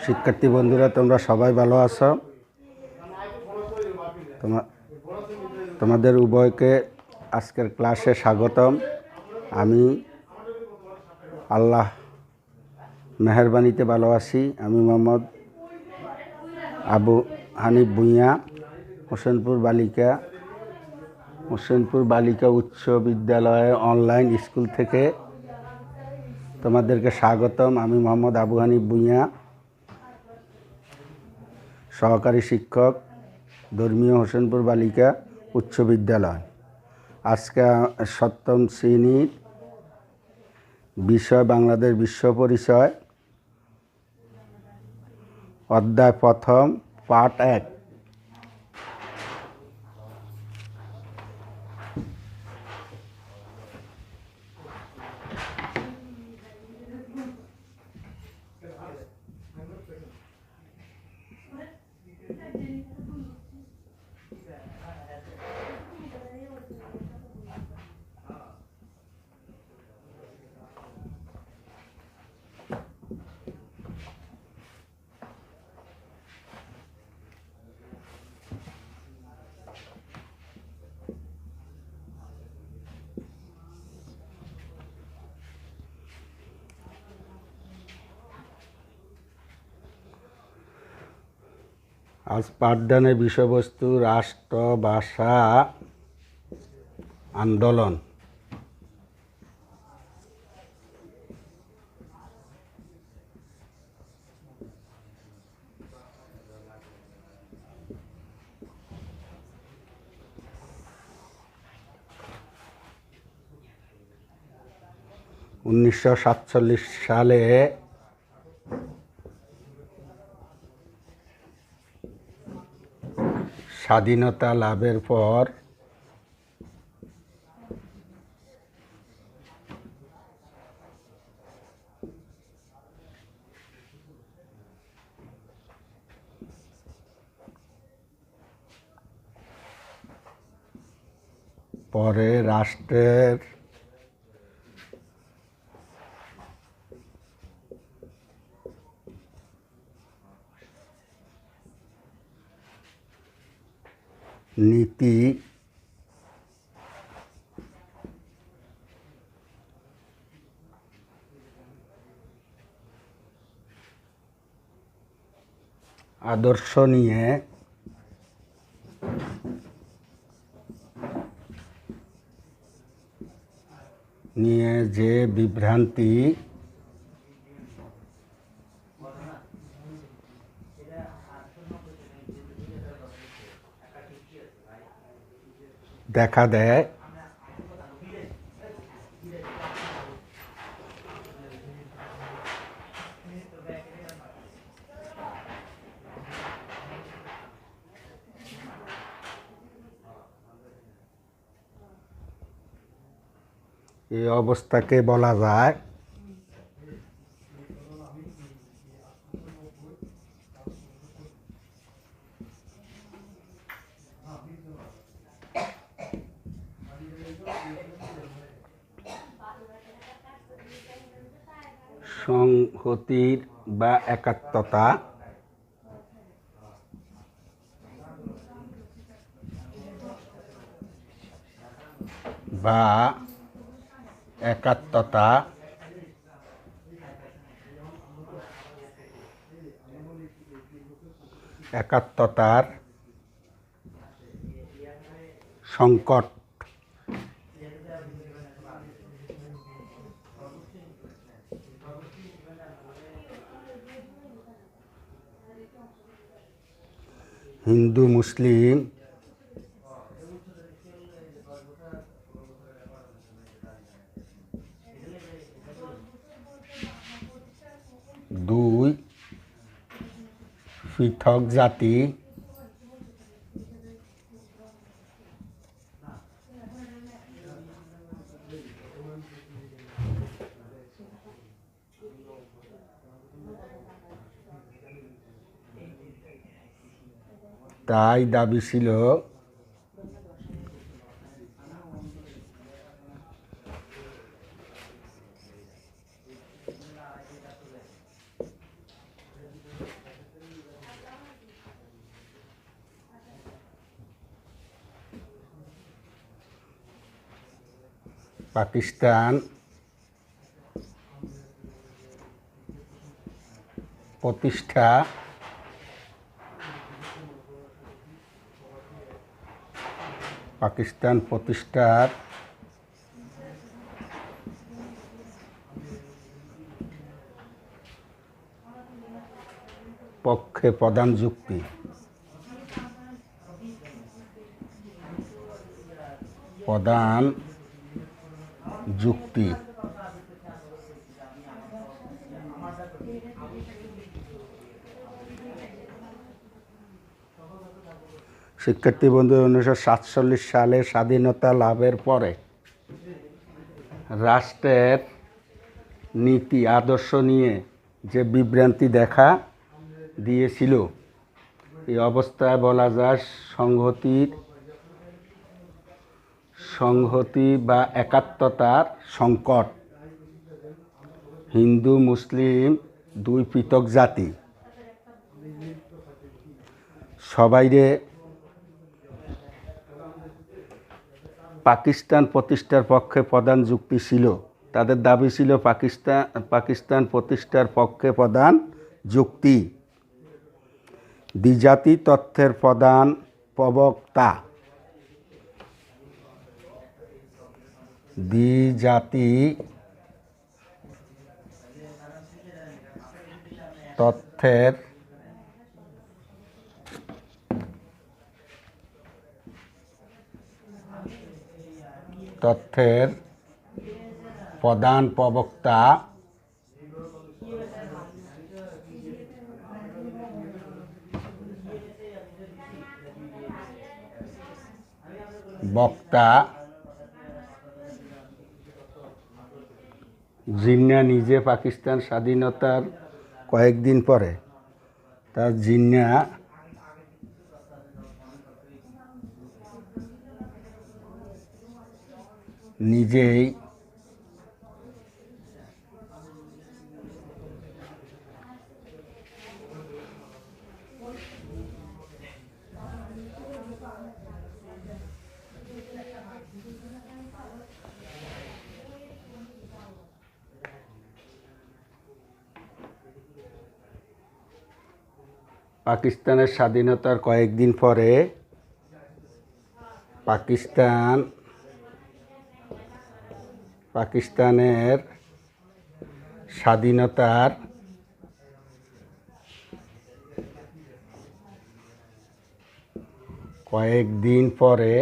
শিক্ষার্থী বন্ধুরা, তোমরা সবাই ভালো আছো? তোমাদের উভয়কে আজকের ক্লাসে স্বাগতম। আমি আল্লাহ মেহেরবানিতে ভালো আছি। আমি মোহাম্মদ আবু হানিফ ভূঁইয়া, হোসেনপুর বালিকা উচ্চ বিদ্যালয়ে অনলাইন স্কুল থেকে তোমাদেরকে স্বাগতম। আমি মোহাম্মদ আবু হানিফ ভূঁইয়া, সহকারী শিক্ষক, ধর্মীয় হোসেনপুর বালিকা উচ্চ বিদ্যালয়। আজকে 7ম শ্রেণীর বিষয় বাংলাদেশ বিশ্ব পরিচয়, অধ্যায় প্রথম, পার্ট 1। আজ পাঠদানের বিষয়বস্তু রাষ্ট্র ভাষা আন্দোলন। (1947) সালে স্বাধীনতা লাভের পর রাষ্ট্রের নীতি আদর্শ নিয়ে যে বিভ্রান্তি দেখা দেয়, এই অবস্থাকে বলা যায় সংহতির বা একাত্মতা একাত্মতার সংকট। হিন্দু মুসলিম দুই পৃথক জাতি তাই দাবি ছিল পাকিস্তান প্রতিষ্ঠা পাকিস্তান প্রতিষ্ঠার পক্ষে প্রধান যুক্তি। প্রধান যুক্তি। শিক্ষার্থী বন্ধু, 1947 সালে স্বাধীনতা লাভের পরে রাষ্ট্রের নীতি আদর্শ নিয়ে যে বিভ্রান্তি দেখা দিয়েছিল, এই অবস্থায় বলা যায় সংহতি বা একাত্মতার সংকট। হিন্দু মুসলিম দুই পৃথক জাতি, সবাইরে পাকিস্তান প্রতিষ্ঠার পক্ষে প্রধান যুক্তি ছিল। তাদের দাবি ছিল পাকিস্তান প্রতিষ্ঠার পক্ষে প্রধান যুক্তি। দ্বিজাতি তত্ত্বের প্রধান প্রবক্তা। দ্বিজাতি তত্ত্বের প্রধান প্রবক্তা জিন্নাহ নিজে পাকিস্তান স্বাধীনতার কয়েকদিন পরে তার জিন্নাহ নিজেই পাকিস্তানের স্বাধীনতার কয়েকদিন পরে পাকিস্তানের স্বাধীনতার কয়েকদিন পরে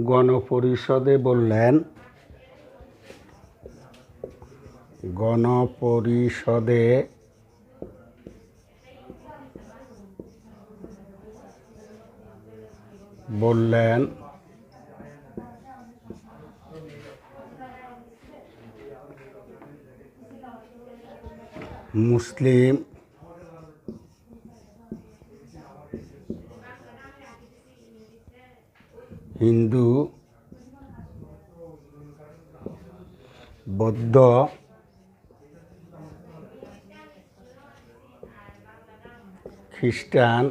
গণপরিষদে বললেন মুসলিম হিন্দু বৌদ্ধ খ্রিস্টান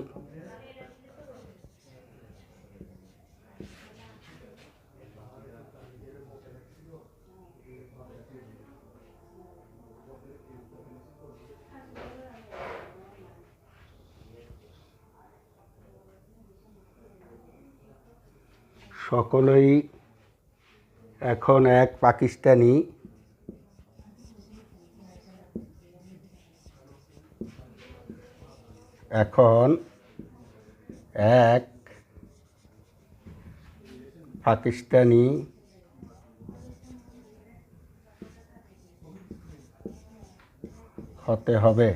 সকলেই এখন এক পাকিস্তানি হতে হবে।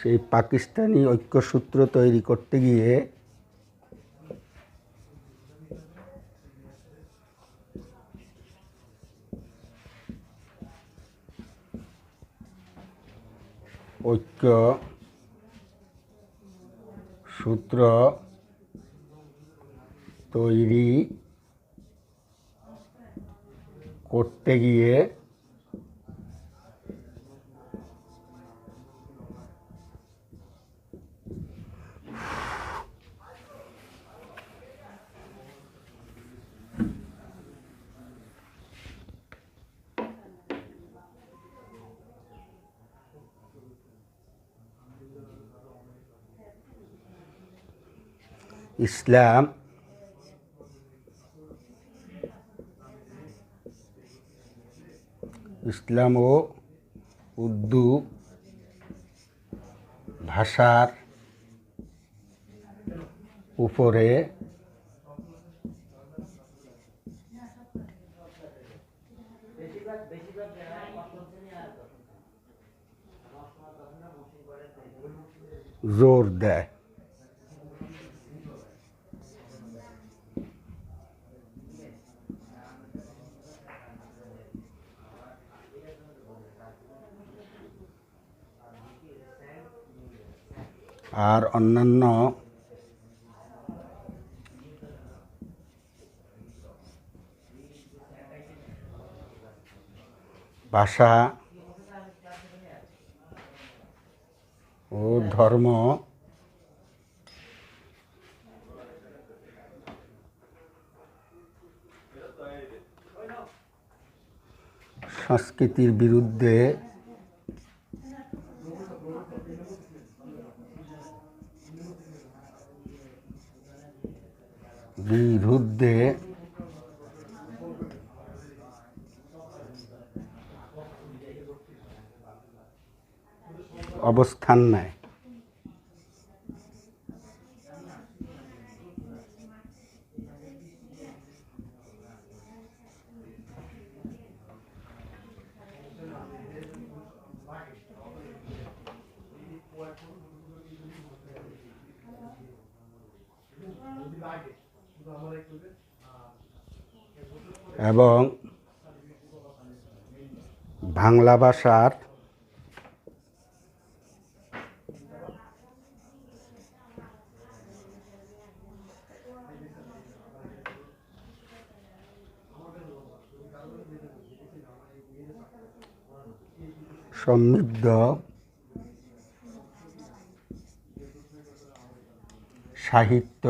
সেই পাকিস্তানি ঐক্যসূত্র তৈরি করতে গিয়ে ঐক্য সূত্র তৈরি করতে গিয়ে ইসলাম ও উর্দু ভাষার উপরে জোর দেয়। আর অন্যান্য ভাষা ও ধর্ম সংস্কৃতির বিরুদ্ধে অবস্থান নেয়। এবং বাংলা ভাষার সমৃদ্ধ সাহিত্য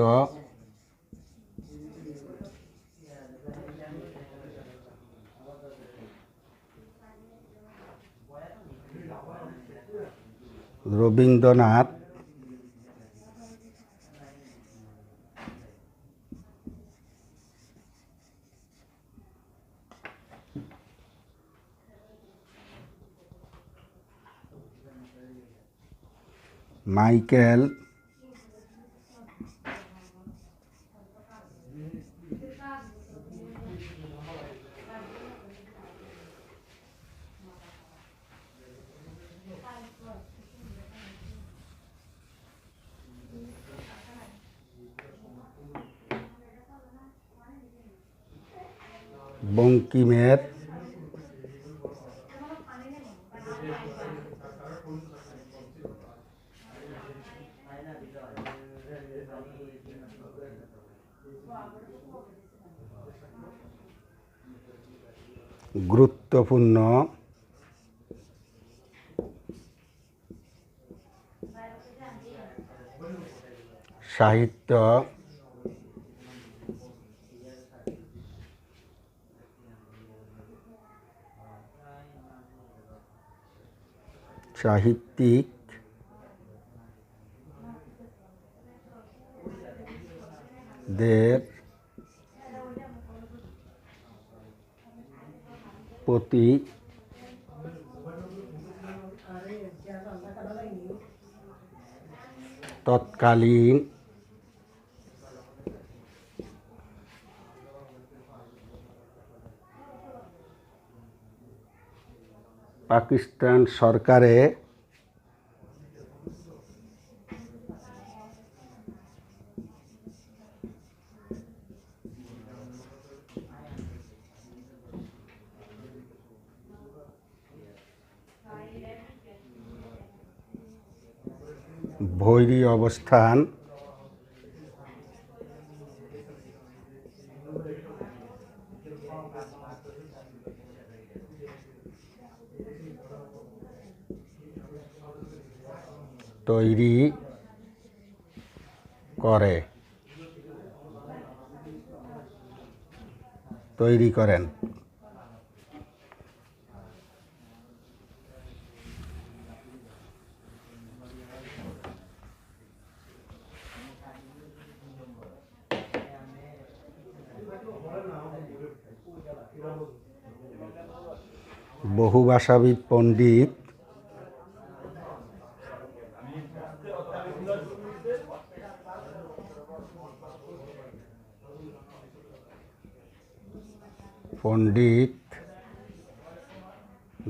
রবীন্দ্রনাথ মাইকেল বঙ্কিমের গুরুত্বপূর্ণ সাহিত্য সাহিত্যিক দের প্রতি তৎকালীন পাকিস্তান সরকারে ভৈরী অবস্থান তৈরি করেন। বহুভাষাবিদ পণ্ডিত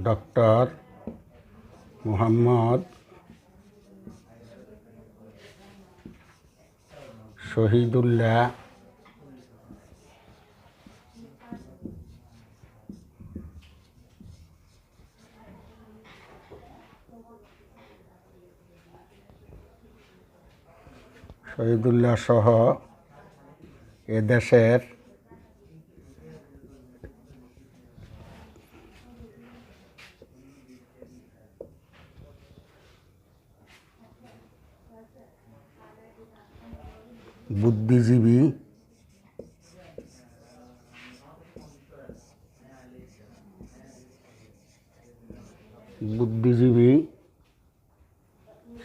ডক্টর মুহাম্মদ শহীদুল্লাহ সহ এদেশের বুদ্ধিজীবী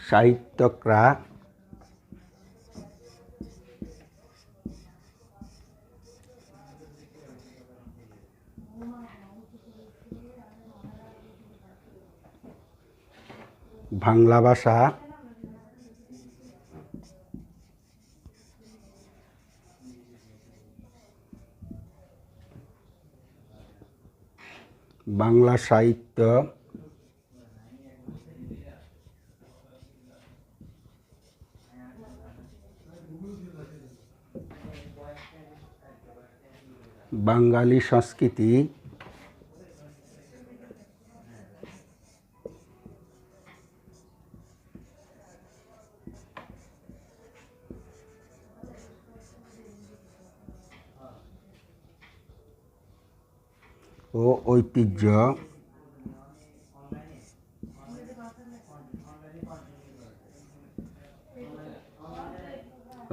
সাহিত্যিকরা বাংলা ভাষা বাংলা সাহিত্য বাঙালি সংস্কৃতি ও ঐতিহ্য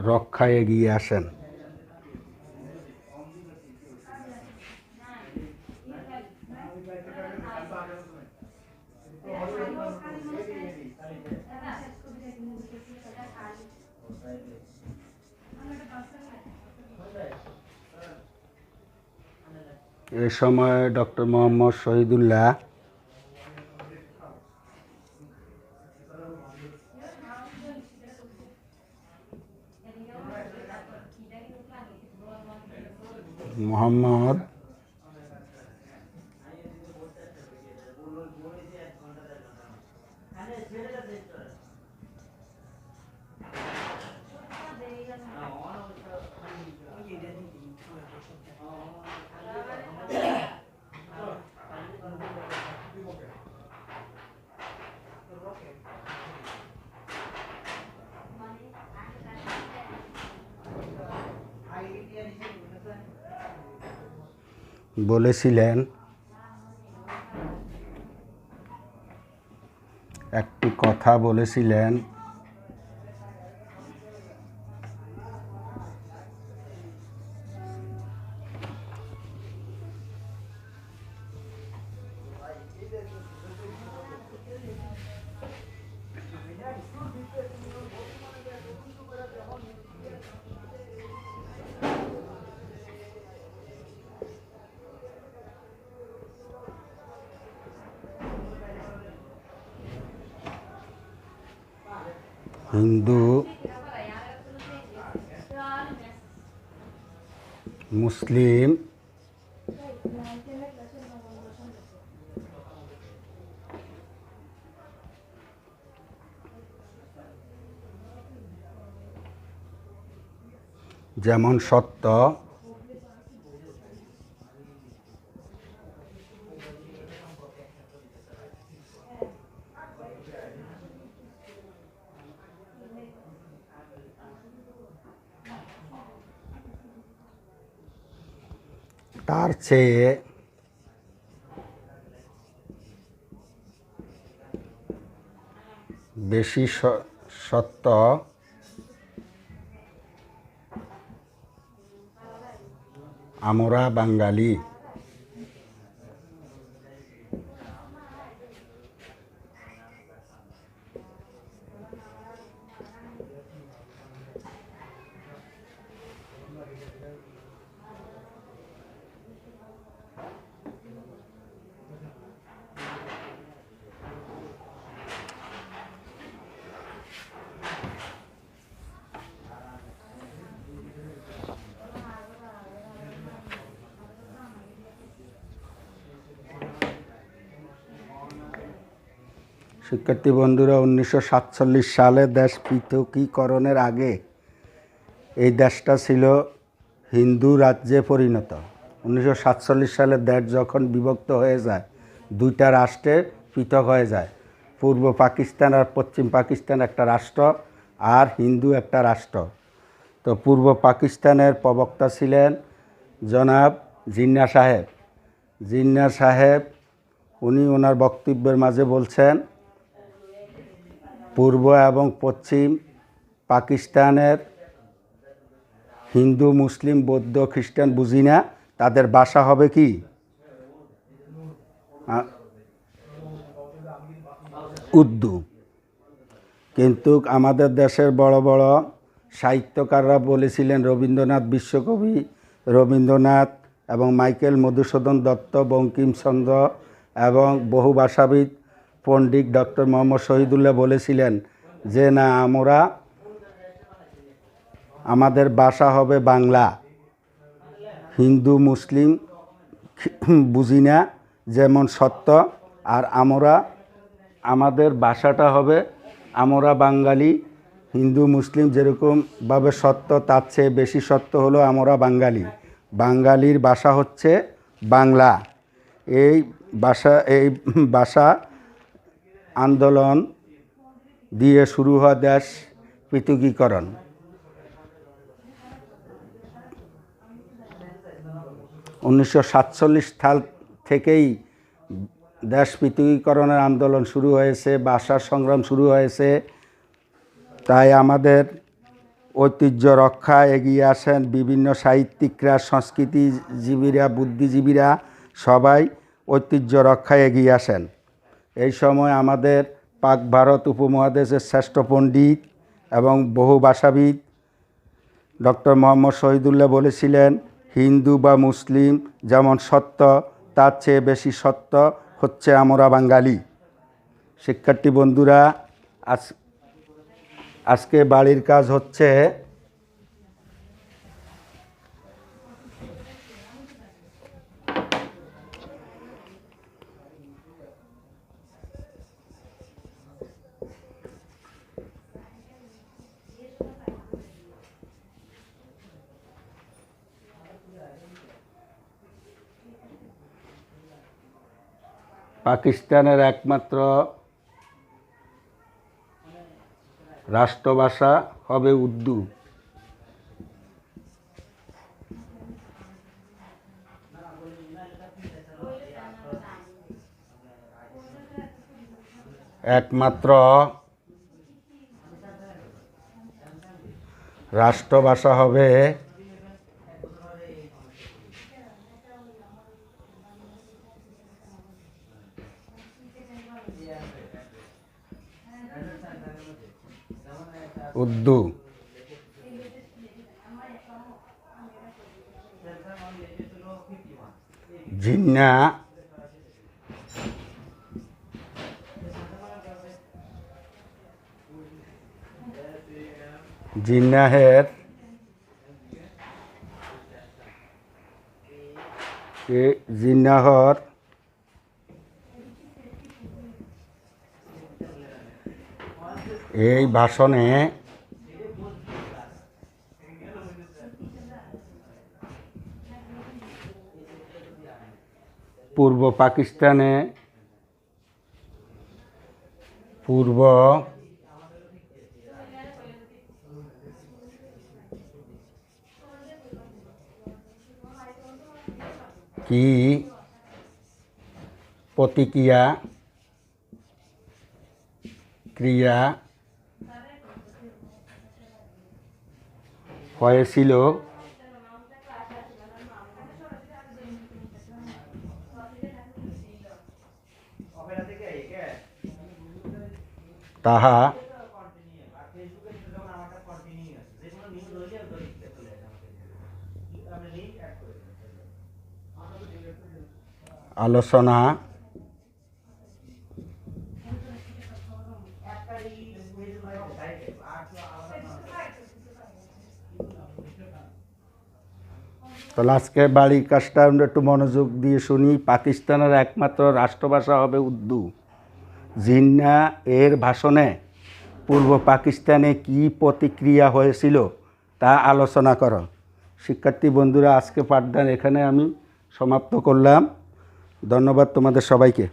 রক্ষায় এগিয়ে আসেন। এ সময় ডক্টর মোহাম্মদ শহীদুল্লাহ মোহাম্মদ বলেছিলেন, একটি কথা বলেছিলেন, হিন্দু মুসলিম যেমন সত্য, তার চেয়ে বেশি সত্য আমরা বাঙালি। শিক্ষার্থী বন্ধুরা, 1947 সালে দেশ পৃথকীকরণের আগে এই দেশটা ছিল হিন্দু রাজ্যে পরিণত। 1947 সালে দেশ যখন বিভক্ত হয়ে যায়, দুইটা রাষ্ট্রে পৃথক হয়ে যায়, পূর্ব পাকিস্তান আর পশ্চিম পাকিস্তান একটা রাষ্ট্র, আর হিন্দু একটা রাষ্ট্র। তো পূর্ব পাকিস্তানের প্রবক্তা ছিলেন জনাব জিন্নাহ সাহেব। জিন্নাহ সাহেব উনি ওনার বক্তব্যের মাঝে বলছেন, পূর্ব এবং পশ্চিম পাকিস্তানের হিন্দু, মুসলিম, বৌদ্ধ, খ্রিস্টান বুঝি না, তাদের ভাষা হবে কি? উর্দু। কিন্তু আমাদের দেশের বড় বড় সাহিত্যকাররা বলেছিলেন, রবীন্দ্রনাথ, বিশ্বকবি রবীন্দ্রনাথ এবং মাইকেল মধুসূদন দত্ত, বঙ্কিমচন্দ্র এবং বহু ভাষাবিদ পণ্ডিত ডক্টর মোহাম্মদ শহীদুল্লাহ বলেছিলেন যে না, আমাদের ভাষা হবে বাংলা। হিন্দু মুসলিম বুঝি না যেমন সত্য, আর আমাদের ভাষাটা হবে আমরা বাঙালি। হিন্দু মুসলিম যেরকমভাবে সত্য, তার চেয়ে বেশি সত্য হলো আমরা বাঙালি। বাঙালির ভাষা হচ্ছে বাংলা। এই ভাষা আন্দোলন দিয়ে শুরু হয় দেশ পৃথকীকরণ। 1947 সাল থেকেই দেশ পৃথকীকরণের আন্দোলন শুরু হয়েছে, ভাষার সংগ্রাম শুরু হয়েছে। তাই আমাদের ঐতিহ্য রক্ষায় এগিয়ে আসেন বিভিন্ন সাহিত্যিকরা, সংস্কৃতিজীবীরা, বুদ্ধিজীবীরা, সবাই ঐতিহ্য রক্ষায় এগিয়ে আসেন। এই সময় আমাদের পাক ভারত উপমহাদেশের শ্রেষ্ঠ পণ্ডিত এবং বহু ভাষাবিদ ডক্টর মোহাম্মদ শহীদুল্লাহ বলেছিলেন, হিন্দু বা মুসলিম যেমন সত্য, তার চেয়ে বেশি সত্য হচ্ছে আমরা বাঙালি। শিক্ষার্থী বন্ধুরা, আজকে বাড়ির কাজ হচ্ছে পাকিস্তানের একমাত্র রাষ্ট্রভাষা হবে উর্দু। একমাত্র রাষ্ট্রভাষা হবে উর্দু। জিন্নাহের এই ভাষণে পূর্ব পাকিস্তানে কি প্রতিক্রিয়া ক্রিয়া হয়েছিল তাহা আলোচনা তাহলে আজকে বাড়ির কাজটা আমরা একটু মনোযোগ দিয়ে শুনি। পাকিস্তানের একমাত্র রাষ্ট্রভাষা হবে উর্দু। জিন্না এর ভাষণে পূর্ব পাকিস্তানে কি প্রতিক্রিয়া হয়েছিল তা আলোচনা করো। শিক্ষার্থী বন্ধুরা, আজকে পাঠদান এখানে আমি সমাপ্ত করলাম। ধন্যবাদ তোমাদের সবাইকে।